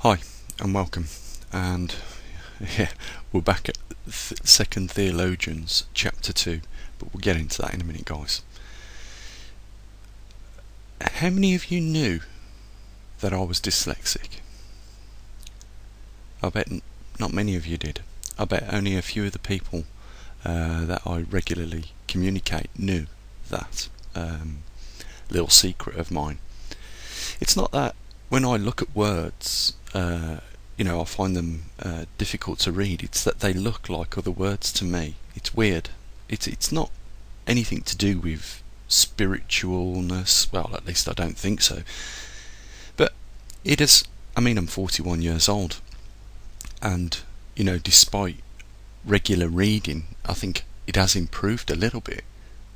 Hi and welcome, and yeah, we're back at Second Theologians chapter 2, but we'll get into that in a minute, guys. How many of you knew that I was dyslexic? I bet not many of you did. I bet only a few of the people that I regularly communicate knew that little secret of mine. It's not that when I look at words, I find them difficult to read. It's that they look like other words to me. It's weird. It's not anything to do with spiritualness. Well, at least I don't think so. But it is. I mean, I'm 41 years old, and despite regular reading, I think it has improved a little bit.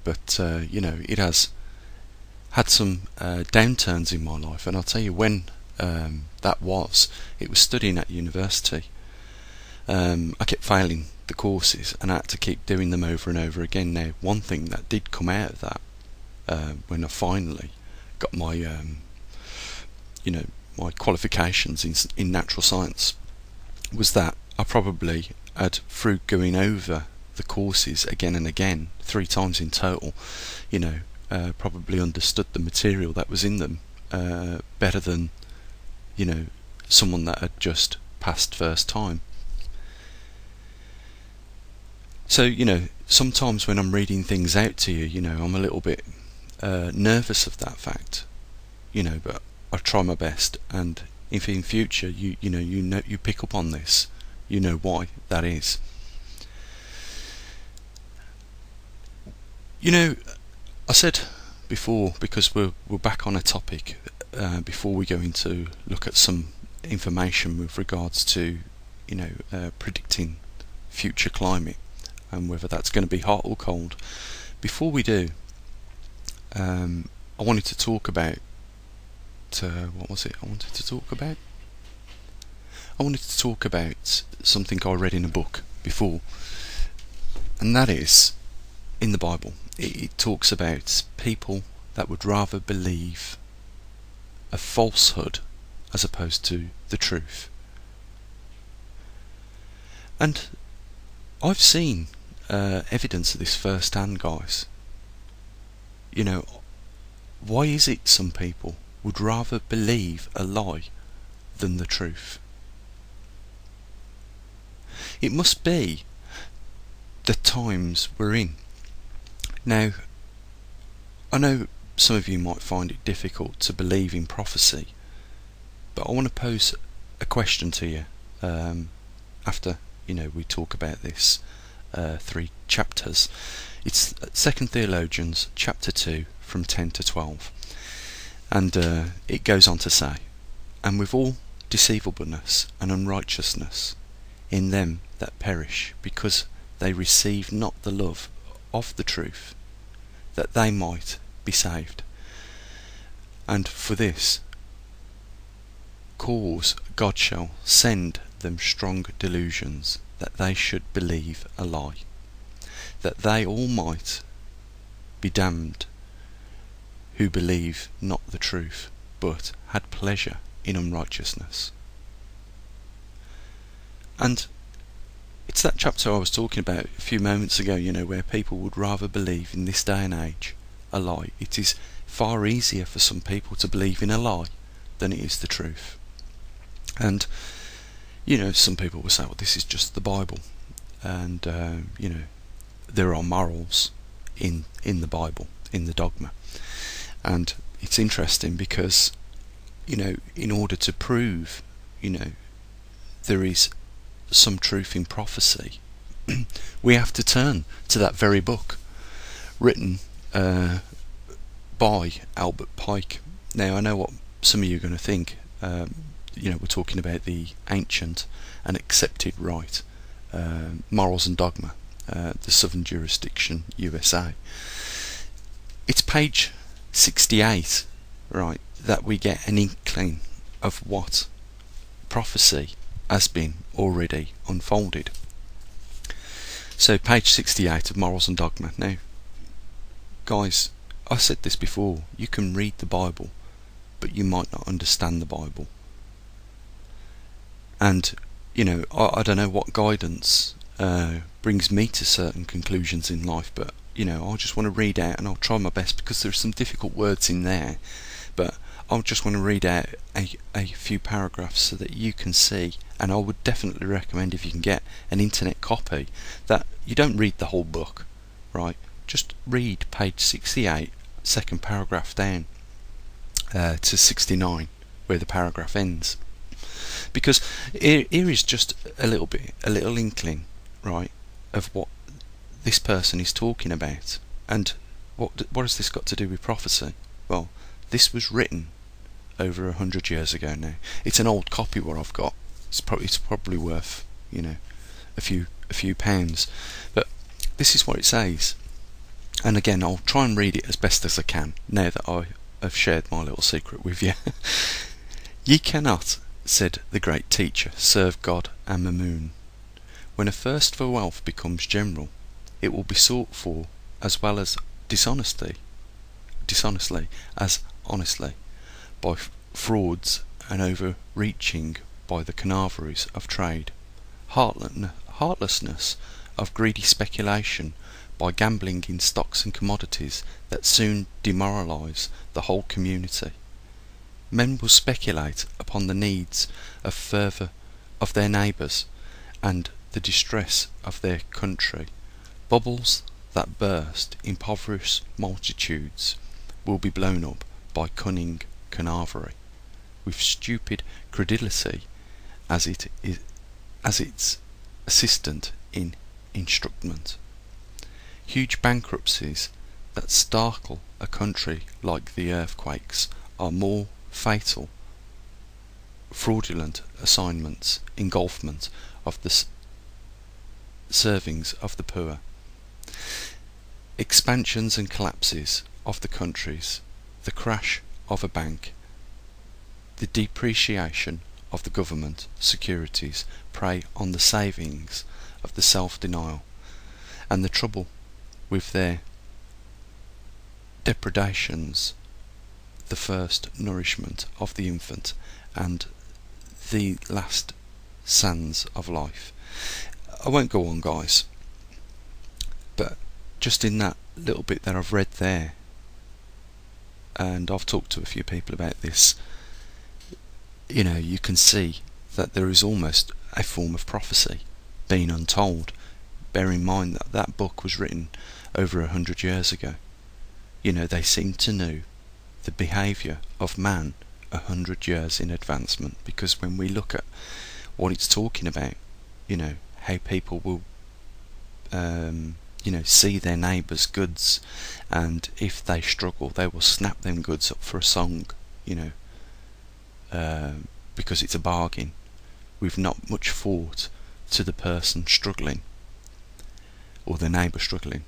But it has had some downturns in my life, and I'll tell you when it was studying at university. I kept failing the courses and I had to keep doing them over and over again. Now, one thing that did come out of that when I finally got my my qualifications in natural science was that I probably had, through going over the courses again and again, 3 times in total, probably understood the material that was in them better than someone that had just passed first time. So sometimes when I'm reading things out to you, I'm a little bit nervous of that fact, but I try my best, and if in future you pick up on this, you know why that is. I said before, because we're back on a topic before we go into look at some information with regards to predicting future climate and whether that's going to be hot or cold. Before we do, I wanted to talk about what was it I wanted to talk about? I wanted to talk about something I read in a book before, and that is in the Bible. It talks about people that would rather believe a falsehood as opposed to the truth. And I've seen evidence of this firsthand, guys. Why is it some people would rather believe a lie than the truth? It must be the times we're in. Now, I know some of you might find it difficult to believe in prophecy, but I want to pose a question to you after we talk about this 3 chapters. It's Second Theologians chapter 2 from 10 to 12, and it goes on to say, "And with all deceivableness and unrighteousness in them that perish, because they receive not the love of the truth, that they might be saved. And for this cause God shall send them strong delusions, that they should believe a lie, that they all might be damned, who believe not the truth, but had pleasure in unrighteousness." And it's that chapter I was talking about a few moments ago, where people would rather believe in this day and age a lie. It is far easier for some people to believe in a lie than it is the truth. And some people will say, well, this is just the Bible, and there are morals in the Bible, in the dogma. And it's interesting because in order to prove there is some truth in prophecy, we have to turn to that very book written by Albert Pike. Now, I know what some of you are going to think. We're talking about the ancient and accepted right, Morals and Dogma, the Southern Jurisdiction, USA. It's page 68, right, that we get an inkling of what prophecy has been already unfolded. So page 68 of Morals and Dogma. Now, guys, I said this before, you can read the Bible, but you might not understand the Bible. And, you know, I don't know what guidance brings me to certain conclusions in life, but, you know, I just want to read out, and I'll try my best because there's some difficult words in there, but I just want to read out a few paragraphs so that you can see. And I would definitely recommend, if you can get an internet copy, that you don't read the whole book, right? Just read page 68, second paragraph down to 69, where the paragraph ends. Because here is just a little inkling, right, of what this person is talking about. And what has this got to do with prophecy? Well, this was written over 100 years ago now. It's an old copy what I've got. It's probably worth, you know, a few pounds. But this is what it says. And again, I'll try and read it as best as I can now that I have shared my little secret with you. Ye cannot, said the great teacher, serve God and Mammon. When a thirst for wealth becomes general, it will be sought for as well as dishonestly as honestly, by frauds and overreaching, by the knaveries of trade, heartlessness of greedy speculation, by gambling in stocks and commodities that soon demoralize the whole community. Men will speculate upon the needs of their neighbours and the distress of their country. Bubbles that burst, impoverish multitudes, will be blown up by cunning knavery, with stupid credulity as its assistant in instructment. Huge bankruptcies that startle a country like the earth-quakes are more fatal. Fraudulent assignments, engulfment of the servings of the poor, expansions and collapses of the countries, the crash of a bank, the depreciation of the government securities prey on the savings of the self-denial, and the trouble with their depredations, the first nourishment of the infant and the last sands of life. I won't go on, guys, but just in that little bit that I've read there, and I've talked to a few people about this, you know, you can see that there is almost a form of prophecy being untold. Bear in mind that that book was written over 100 years ago. You know, they seem to know the behaviour of man 100 years in advancement, because when we look at what it's talking about, you know, how people will you know, see their neighbours' goods, and if they struggle they will snap them goods up for a song, you know, because it's a bargain, with not much thought to the person struggling or the neighbour struggling.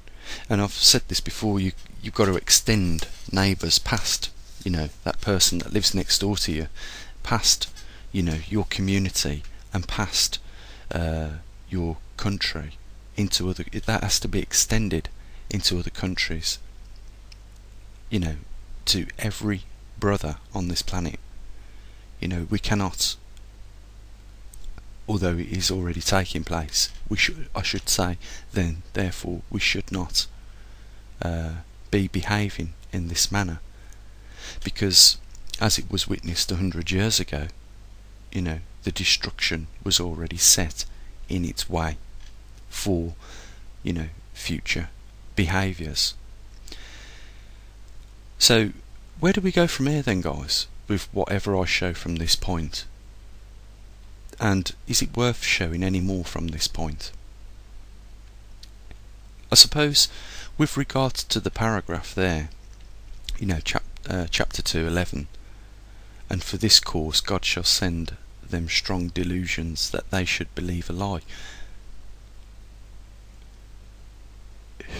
And I've said this before, you've got to extend neighbours past, you know, that person that lives next door to you, past, you know, your community, and past your country, into other, that has to be extended into other countries, you know, to every brother on this planet. You know, we cannot, although it is already taking place, I should say, then therefore we should not be behaving in this manner, because as it was witnessed 100 years ago, you know, the destruction was already set in its way for, you know, future behaviours. So where do we go from here then, guys, with whatever I show from this point? And is it worth showing any more from this point? I suppose with regards to the paragraph there, you know, chapter 2:11, and for this cause God shall send them strong delusions that they should believe a lie.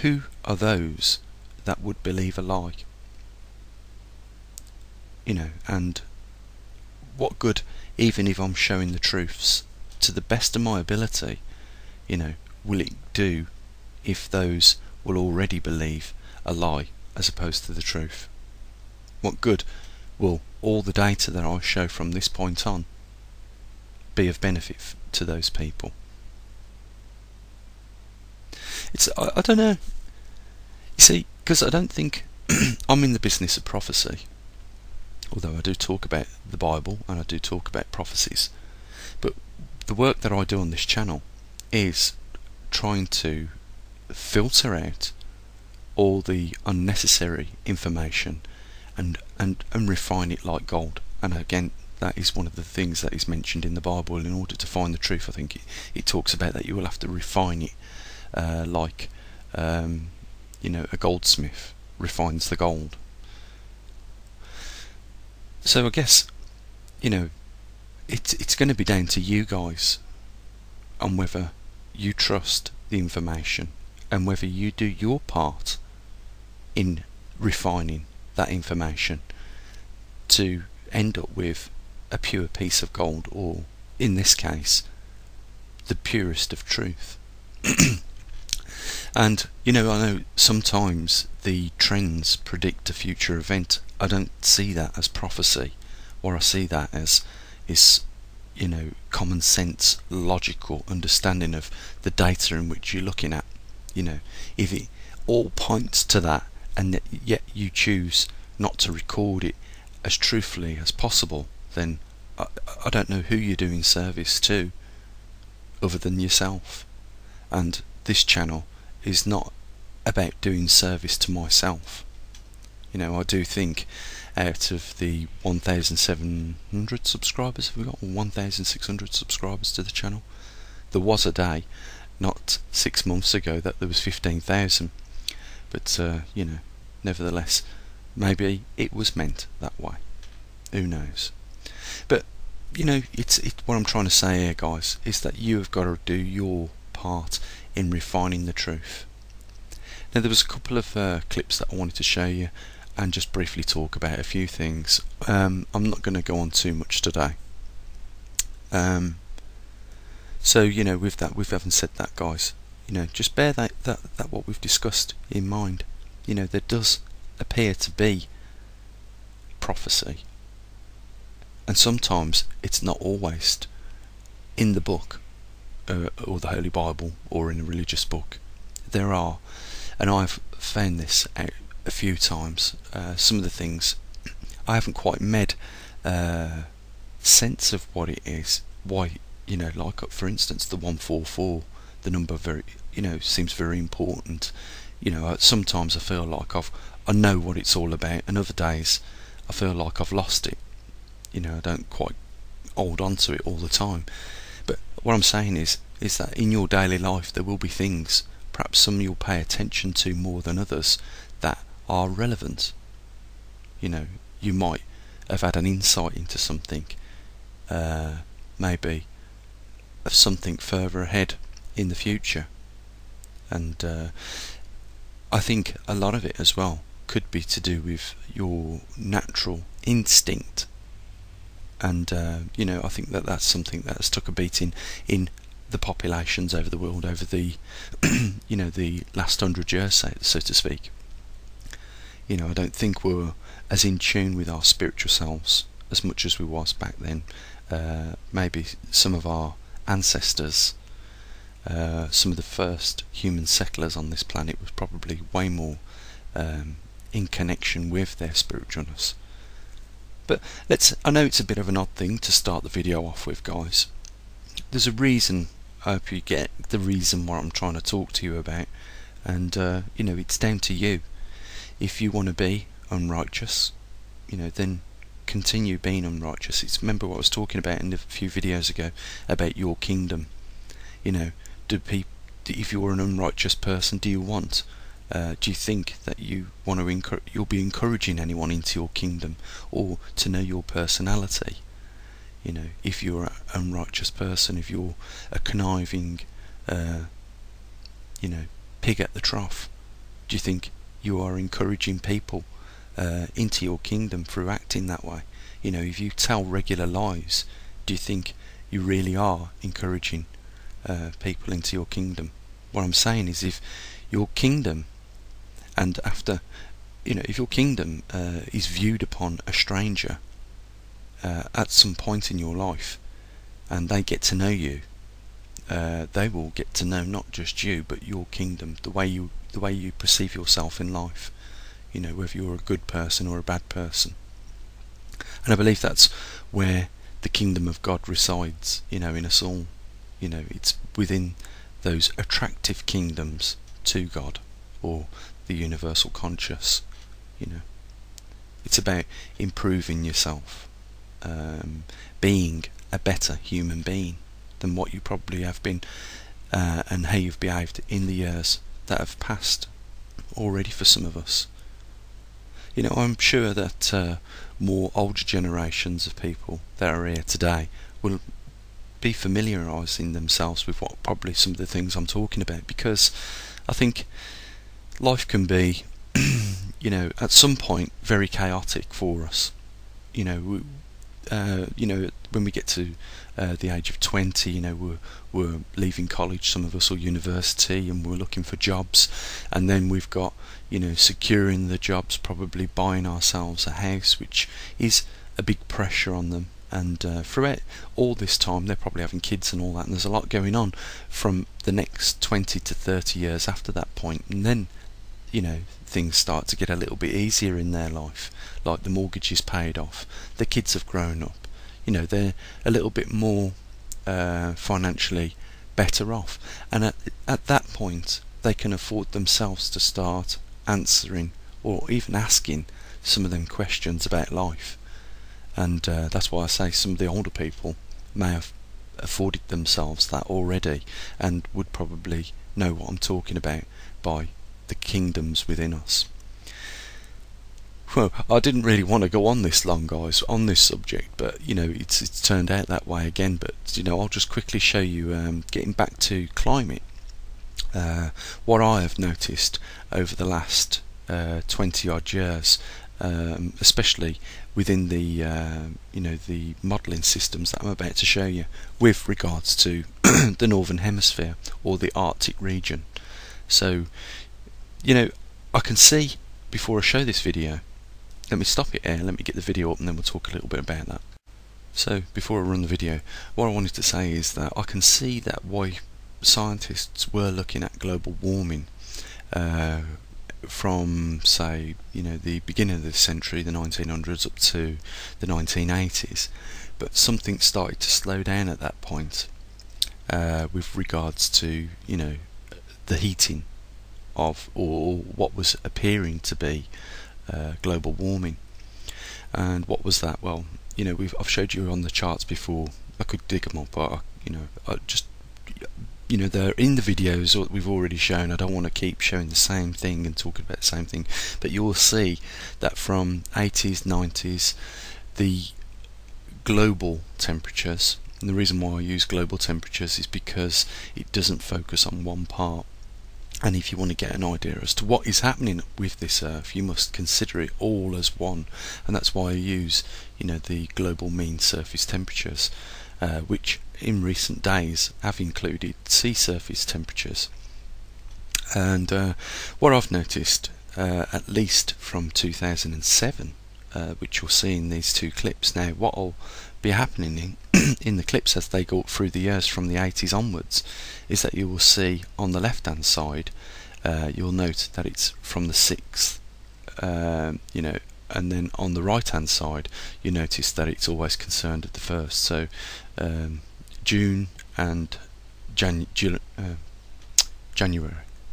Who are those that would believe a lie? You know, and what good, even if I'm showing the truths to the best of my ability, you know, will it do if those will already believe a lie as opposed to the truth? What good will all the data that I show from this point on be of benefit to those people. I don't know. You see, because I don't think I'm in the business of prophecy, although I do talk about the Bible and I do talk about prophecies. But the work that I do on this channel is trying to filter out all the unnecessary information and refine it like gold. And again, that is one of the things that is mentioned in the Bible. In order to find the truth, I think it talks about that you will have to refine it like a goldsmith refines the gold. So I guess it's going to be down to you guys on whether you trust the information and whether you do your part in refining that information to end up with a pure piece of gold, or in this case the purest of truth. And I know sometimes the trends predict a future event. I don't see that as prophecy. What I see that as is common sense, logical understanding of the data in which you're looking at. If it all points to that and yet you choose not to record it as truthfully as possible, then I don't know who you're doing service to other than yourself. And this channel is not about doing service to myself. I do think out of the 1,700 subscribers have we got, or 1,600 subscribers to the channel, there was a day not 6 months ago that there was 15,000, but nevertheless, maybe it was meant that way, who knows. But it's what I'm trying to say here, guys, is that you have got to do your part in refining the truth. Now, there was a couple of clips that I wanted to show you and just briefly talk about a few things. I'm not going to go on too much today. So with that, we haven't said that, guys, just bear that what we've discussed in mind. There does appear to be prophecy, and sometimes it's not always in the book or the Holy Bible or in a religious book. There are, and I've found this out a few times, some of the things I haven't quite made sense of what it is. Why, like for instance the 144, the number very seems very important. Sometimes I feel like I know what it's all about, and other days I feel like I've lost it. I don't quite hold on to it all the time. But what I'm saying is that in your daily life there will be things, perhaps some you'll pay attention to more than others, that are relevant. You might have had an insight into something, maybe of something further ahead in the future, and I think a lot of it as well could be to do with your natural instinct. And I think that's something that has took a beating in the populations over the world over the the last 100 years, so to speak. I don't think we're as in tune with our spiritual selves as much as we was back then. Maybe some of our ancestors, some of the first human settlers on this planet, was probably way more in connection with their spiritualness. But I know it's a bit of an odd thing to start the video off with, guys. There's a reason. I hope you get the reason what I'm trying to talk to you about, and it's down to you. If you want to be unrighteous, then continue being unrighteous. Remember what I was talking about in a few videos ago about your kingdom. If you're an unrighteous person, do you think that you'll be encouraging anyone into your kingdom or to know your personality? If you're an unrighteous person, if you're a conniving pig at the trough, do you think you are encouraging people into your kingdom through acting that way? If you tell regular lies, do you think you really are encouraging people into your kingdom? What I'm saying is, if your kingdom, and after if your kingdom is viewed upon a stranger at some point in your life, and they get to know you, they will get to know not just you but your kingdom, the way you perceive yourself in life, whether you're a good person or a bad person. And I believe that's where the kingdom of God resides, in us all. It's within those attractive kingdoms to God, or the universal conscious. It's about improving yourself, being a better human being than what you probably have been, and how you've behaved in the years that have passed already for some of us. I'm sure that more older generations of people that are here today will be familiarising themselves with what probably some of the things I'm talking about, because I think life can be at some point very chaotic for us. When we get to the age of 20, we're leaving college, some of us, or university, and we're looking for jobs, and then we've got securing the jobs, probably buying ourselves a house, which is a big pressure on them. And throughout all this time they're probably having kids and all that, and there's a lot going on from the next 20 to 30 years after that point. And then things start to get a little bit easier in their life, like the mortgage is paid off, the kids have grown up, they're a little bit more financially better off, and at that point they can afford themselves to start answering or even asking some of them questions about life. And that's why I say some of the older people may have afforded themselves that already, and would probably know what I'm talking about by the kingdoms within us. Well, I didn't really want to go on this long, guys, on this subject, but it's turned out that way again. But I'll just quickly show you, getting back to climate, what I have noticed over the last 20 odd years, especially within the the modelling systems that I'm about to show you with regards to the Northern Hemisphere, or the Arctic region. So I can see, before I show this video, let me stop it here, let me get the video up, and then we'll talk a little bit about that. So before I run the video, what I wanted to say is that I can see that why scientists were looking at global warming from, say, the beginning of this century, the 1900s, up to the 1980s, but something started to slow down at that point with regards to the heating of, or what was appearing to be, global warming. And what was that? Well, I've showed you on the charts before. I could dig them up, but I just they're in the videos that we've already shown. I don't want to keep showing the same thing and talking about the same thing, but you will see that from 80s, 90s, the global temperatures, and the reason why I use global temperatures is because it doesn't focus on one part. And if you want to get an idea as to what is happening with this earth, you must consider it all as one. And that's why I use the global mean surface temperatures, which in recent days have included sea surface temperatures. And what I've noticed, at least from 2007, which you'll see in these two clips. Now, what will be happening in the clips as they go up through the years from the 80s onwards is that you will see on the left hand side, you'll note that it's from the 6th, and then on the right hand side you notice that it's always concerned at the first. So June and January,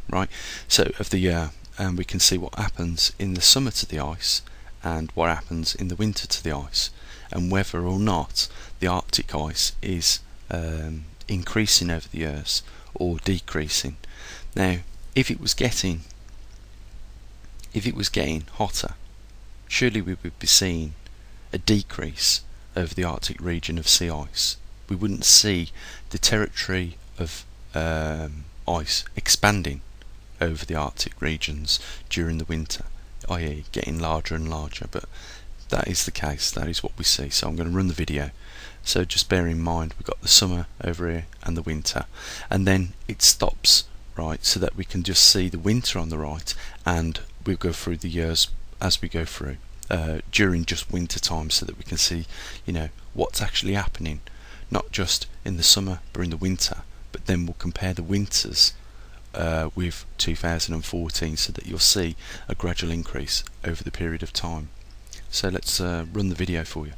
right, so of the year, and we can see what happens in the summer to the ice and what happens in the winter to the ice, and whether or not the Arctic ice is increasing over the years or decreasing. Now, if it was getting hotter, surely we would be seeing a decrease over the Arctic region of sea ice. We wouldn't see the territory of ice expanding over the Arctic regions during the winter, i.e. getting larger and larger, but that is the case, that is what we see. So I'm going to run the video, so just bear in mind we've got the summer over here and the winter, and then it stops, right, so that we can just see the winter on the right, and we'll go through the years as we go through during just winter time, so that we can see what's actually happening, not just in the summer but in the winter, but then we'll compare the winters with 2014, so that you'll see a gradual increase over the period of time. So let's run the video for you.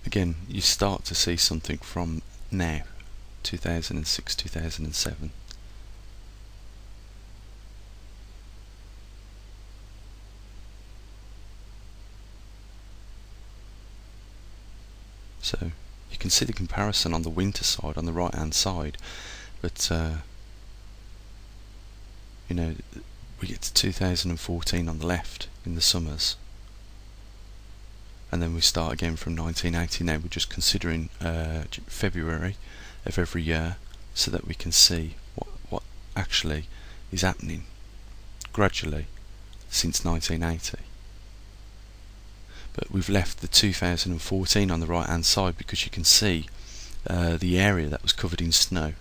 Again, you start to see something from now, 2006, 2007. So you can see the comparison on the winter side, on the right hand side, but you know, we get to 2014 on the left in the summers, and then we start again from 1980. Now we're just considering February of every year, so that we can see what actually is happening gradually since 1980. But we've left the 2014 on the right hand side because you can see the area that was covered in snow.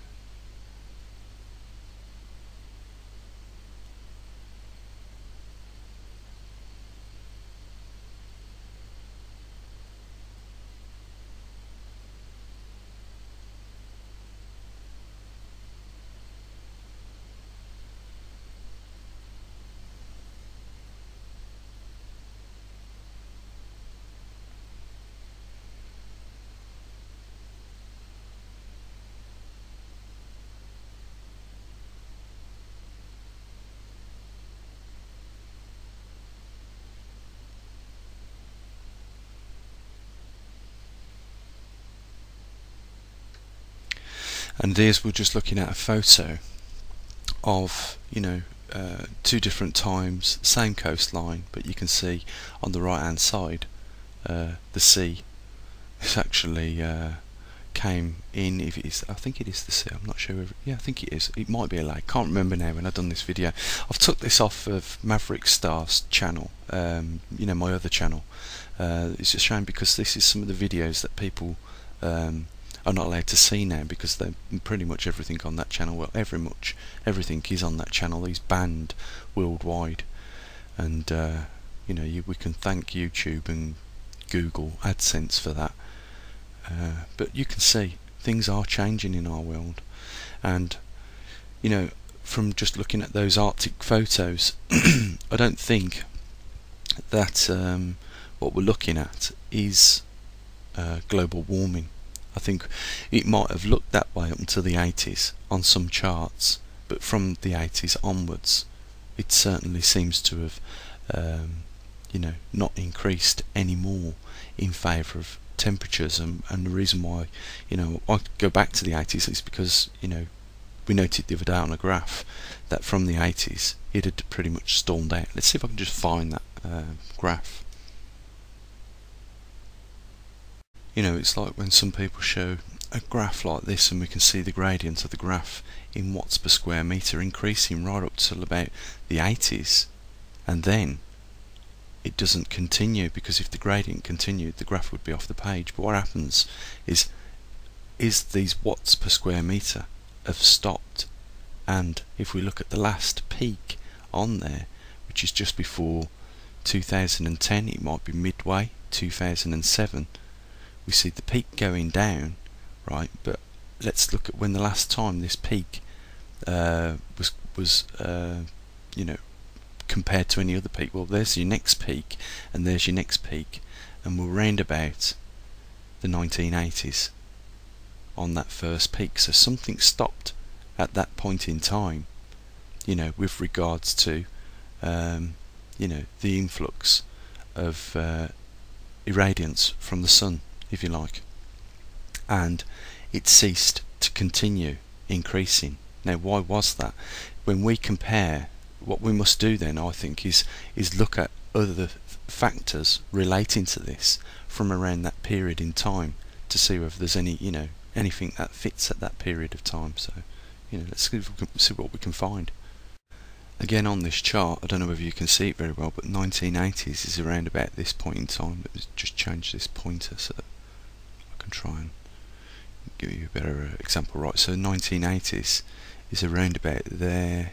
And there's, we're just looking at a photo of, you know, two different times, same coastline, but you can see on the right hand side the sea is actually came in. If it is, I think it is the sea, I'm not sure. Yeah, I think it is. It might be a lake, can't remember now when I've done this video. I've took this off of Maverick Star's channel, you know, my other channel. It's a shame because this is some of the videos that people are not allowed to see now, because they're pretty much everything on that channel, well, everything is on that channel. He's banned worldwide, and you know, we can thank YouTube and Google AdSense for that. But you can see things are changing in our world, and you know, from just looking at those Arctic photos, I don't think that what we're looking at is global warming. I think it might have looked that way up until the 80s on some charts, but from the 80s onwards it certainly seems to have you know, not increased anymore in favour of temperatures. And the reason why, you know, I go back to the 80s is because, you know, we noted the other day on a graph that from the 80s it had pretty much stormed out. Let's see if I can just find that graph. You know, it's like when some people show a graph like this, and we can see the gradient of the graph in watts per square metre increasing right up till about the 80s, and then it doesn't continue, because if the gradient continued the graph would be off the page. But what happens is these watts per square metre have stopped, and if we look at the last peak on there, which is just before 2010, it might be midway 2007, we see the peak going down, right? But let's look at when the last time this peak was you know, compared to any other peak. Well, there's your next peak, and there's your next peak, and we're round about the 1980s on that first peak. So something stopped at that point in time, you know, with regards to you know, the influx of irradiance from the sun, if you like, and it ceased to continue increasing. Now, why was that? When we compare, what we must do then, I think, is look at other factors relating to this from around that period in time to see whether there's any, you know, anything that fits at that period of time. So, you know, let's see what we can find. Again on this chart, I don't know whether you can see it very well, but 1980s is around about this point in time. Let me just change this pointer so that I can try and give you a better example. Right, so 1980s is around about there.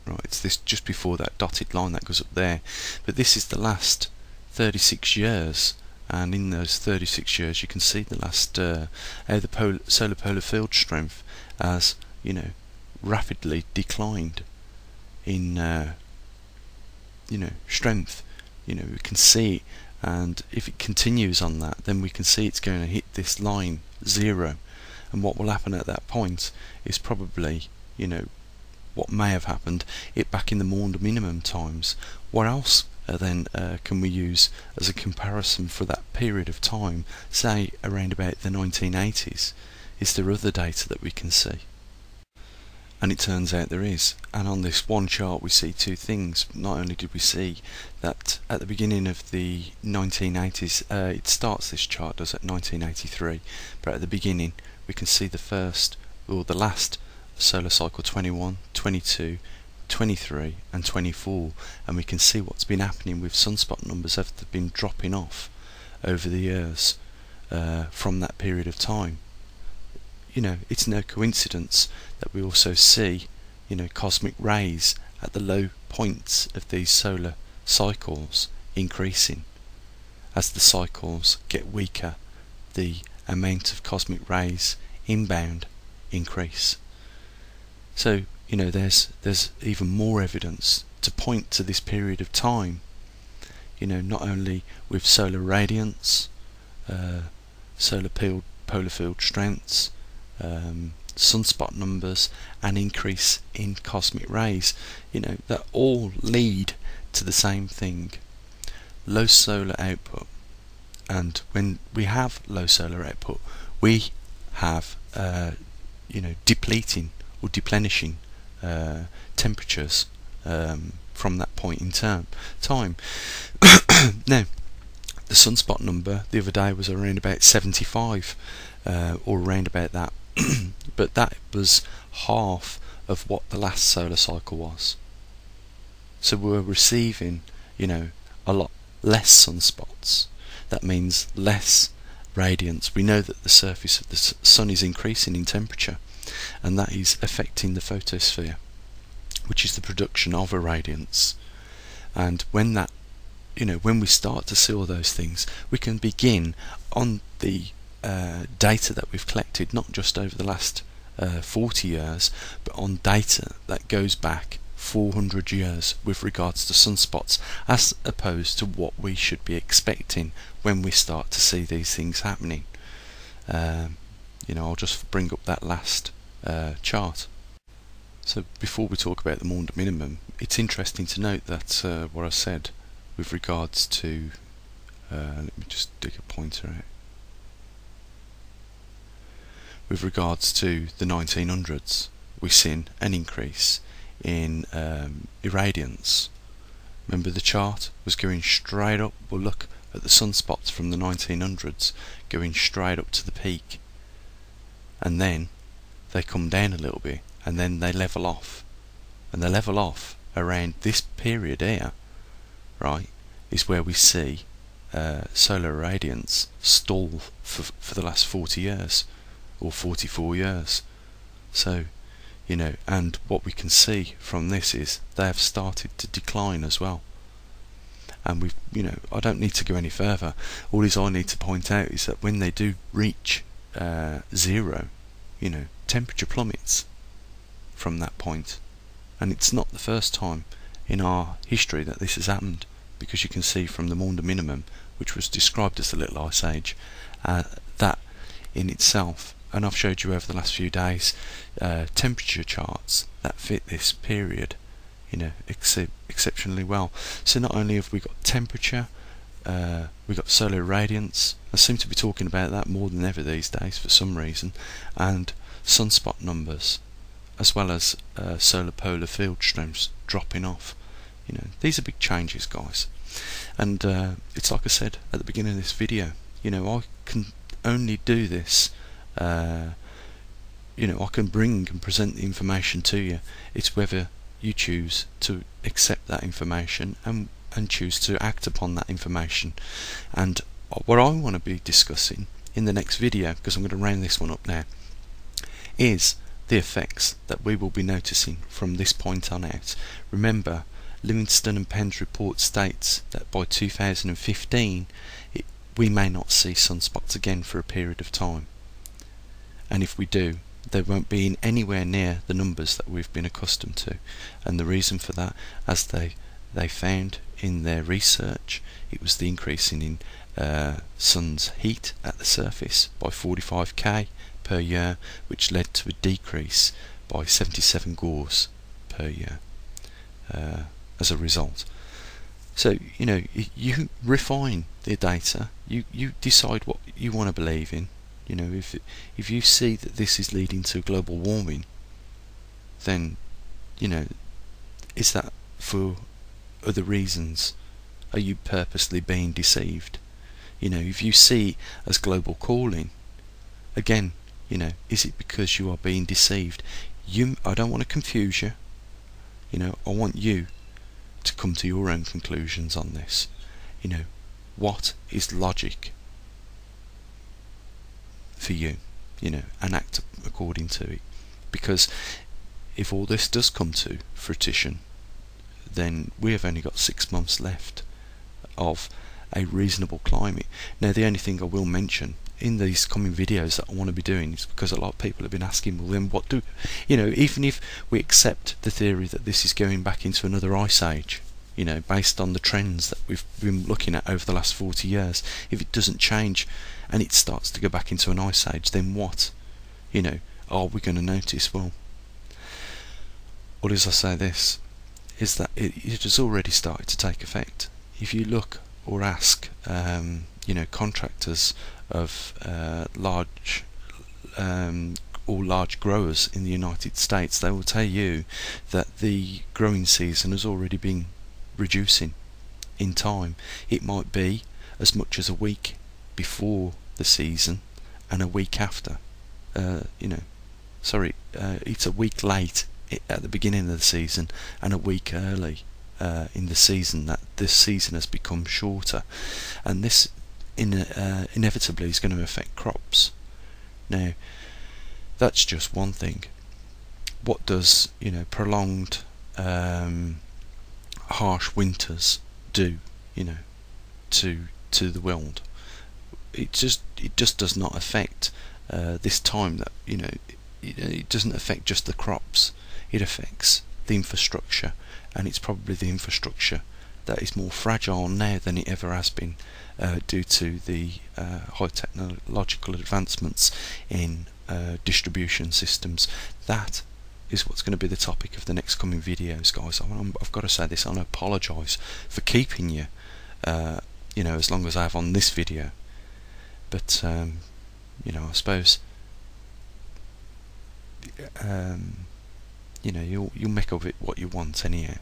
Right, it's this just before that dotted line that goes up there. But this is the last 36 years, and in those 36 years you can see the last how the solar polar field strength has, you know, rapidly declined in you know, strength. You know, we can see it, and if it continues on that, then we can see it's going to hit this line 0, and what will happen at that point is probably, you know, what may have happened it back in the Maunder minimum times. What else then can we use as a comparison for that period of time, say around about the 1980s? Is there other data that we can see? And it turns out there is. And on this one chart we see two things. Not only did we see that at the beginning of the 1980s, it starts, this chart does, at 1983, but at the beginning we can see the first, or the last solar cycle, 21, 22, 23 and 24, and we can see what's been happening with sunspot numbers have been dropping off over the years from that period of time. You know, it's no coincidence that we also see, you know, cosmic rays at the low points of these solar cycles increasing. As the cycles get weaker, the amount of cosmic rays inbound increase. So, you know, there's even more evidence to point to this period of time. You know, not only with solar radiance, solar polar field strengths, sunspot numbers, and increase in cosmic rays, you know, that all lead to the same thing: low solar output. And when we have low solar output, we have you know, depleting or deplenishing temperatures from that point in time. Now, the sunspot number the other day was around about 75, or around about that, but that was half of what the last solar cycle was. So we're receiving, you know, a lot less sunspots. That means less radiance. We know that the surface of the sun is increasing in temperature, and that is affecting the photosphere, which is the production of irradiance. And when that, you know, when we start to see all those things, we can begin on the data that we've collected, not just over the last 40 years, but on data that goes back 400 years with regards to sunspots, as opposed to what we should be expecting when we start to see these things happening. You know, I'll just bring up that last chart. So before we talk about the Maunder minimum, it's interesting to note that what I said with regards to, let me just dig a pointer out, with regards to the 1900s, we've seen an increase in irradiance. Remember, the chart was going straight up. We'll look at the sunspots from the 1900s going straight up to the peak, and then they come down a little bit, and then they level off, and they level off around this period here, right, is where we see solar radiance stall for the last 40 years or 44 years. So, you know, and what we can see from this is they have started to decline as well. And we've, you know, I don't need to go any further. All I need to point out is that when they do reach 0, you know, temperature plummets from that point. And it's not the first time in our history that this has happened, because you can see from the Maunder minimum, which was described as the Little Ice Age, that in itself, and I've showed you over the last few days temperature charts that fit this period, you know, exceptionally well. So not only have we got temperature, we've got solar radiance. I seem to be talking about that more than ever these days for some reason, and sunspot numbers, as well as solar polar field strengths dropping off. You know, these are big changes, guys. And it's like I said at the beginning of this video, you know, I can only do this, you know, I can bring and present the information to you. It's whether you choose to accept that information and choose to act upon that information. And what I want to be discussing in the next video, because I'm going to round this one up now, is the effects that we will be noticing from this point on out. Remember, Livingston and Penn's report states that by 2015 we may not see sunspots again for a period of time, and if we do, they won't be in anywhere near the numbers that we've been accustomed to. And the reason for that, as they found in their research, it was the increasing in sun's heat at the surface by 45k per year, which led to a decrease by 77 gauss per year as a result. So, you know, you refine the data, you decide what you want to believe in. You know, if you see that this is leading to global warming, then, you know, is that for other reasons? Are you purposely being deceived? You know, if you see as global cooling, again, you know, is it because you are being deceived? I don't want to confuse you. You know, I want you to come to your own conclusions on this. You know, what is logic for you? You know, and act according to it. Because if all this does come to fruition, then we have only got 6 months left of a reasonable climate. Now, the only thing I will mention in these coming videos that I want to be doing is because a lot of people have been asking, well, then what do, you know, even if we accept the theory that this is going back into another ice age, you know, based on the trends that we've been looking at over the last 40 years, if it doesn't change and it starts to go back into an ice age, then what, you know, are we going to notice? Well, as I say this, is that it has already started to take effect. If you look or ask, you know, contractors of large growers in the United States, they will tell you that the growing season has already been reducing in time. It might be as much as a week before the season and a week after. You know, sorry, it's a week late at the beginning of the season and a week early in the season, that this season has become shorter, and this inevitably is going to affect crops. Now, that's just one thing. What does, you know, prolonged harsh winters do, you know, to the world? It just does not affect this time that, you know, it doesn't affect just the crops. It affects the infrastructure, and it's probably the infrastructure that is more fragile now than it ever has been, due to the high technological advancements in distribution systems. That is what's going to be the topic of the next coming videos, guys. I've got to say this, I apologise for keeping you, you know, as long as I have on this video, but you know, I suppose you know, you'll make of it what you want anyhow.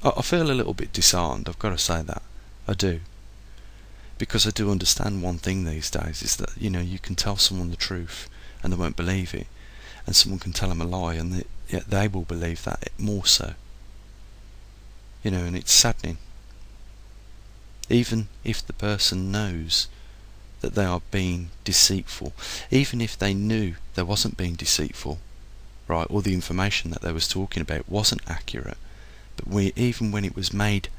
I feel a little bit disheartened, I've got to say that, I do, because I do understand one thing these days, is that, you know, you can tell someone the truth and they won't believe it, and someone can tell them a lie and yet they will believe that more so, you know, and it's saddening. Even if the person knows that they are being deceitful, even if they knew they wasn't being deceitful, right, or the information that they was talking about wasn't accurate, but even when it was made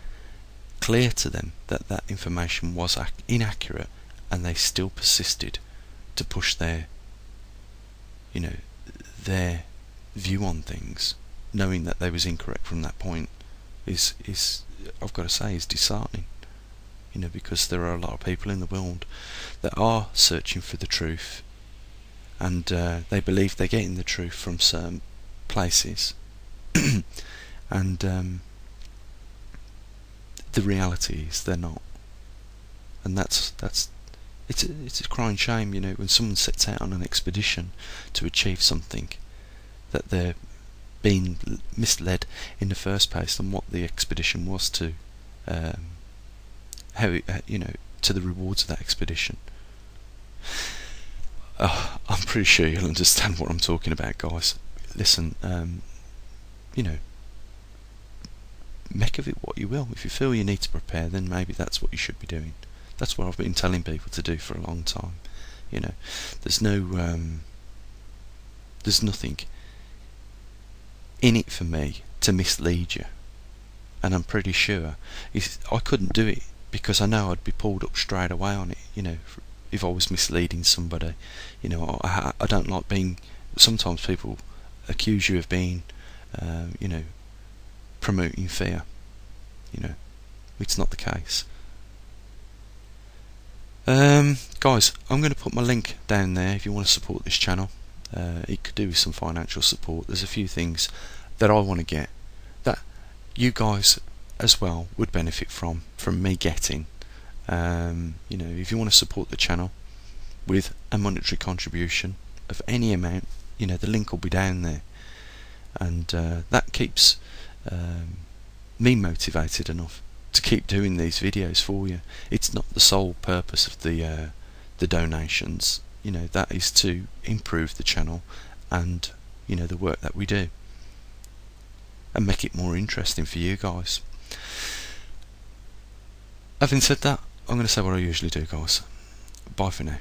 clear to them that that information was inaccurate, and they still persisted to push their, you know, their view on things, knowing that they was incorrect from that point, is I've got to say, is disheartening. You know, because there are a lot of people in the world that are searching for the truth, and they believe they're getting the truth from certain places, and the reality is they're not. And it's a crying shame, you know, when someone sets out on an expedition to achieve something, that they're being misled in the first place on what the expedition was to, how it, you know, to the rewards of that expedition. I'm pretty sure you'll understand what I'm talking about, guys. Listen, you know, make of it what you will. If you feel you need to prepare, then maybe that's what you should be doing. That's what I've been telling people to do for a long time. You know, there's nothing in it for me to mislead you, and I'm pretty sure I couldn't do it, because I know I'd be pulled up straight away on it. You know, if I was misleading somebody. You know, I don't like being. Sometimes people accuse you of being, you know, promoting fear. You know, it's not the case. Guys, I'm going to put my link down there if you want to support this channel. It could do with some financial support. There's a few things that I want to get that you guys as well would benefit from me getting. You know, if you want to support the channel with a monetary contribution of any amount, you know, the link will be down there, and that keeps me motivated enough to keep doing these videos for you. It's not the sole purpose of the donations. You know, that is to improve the channel and, you know, the work that we do, and make it more interesting for you guys. Having said that, I'm going to say what I usually do, guys. Bye for now.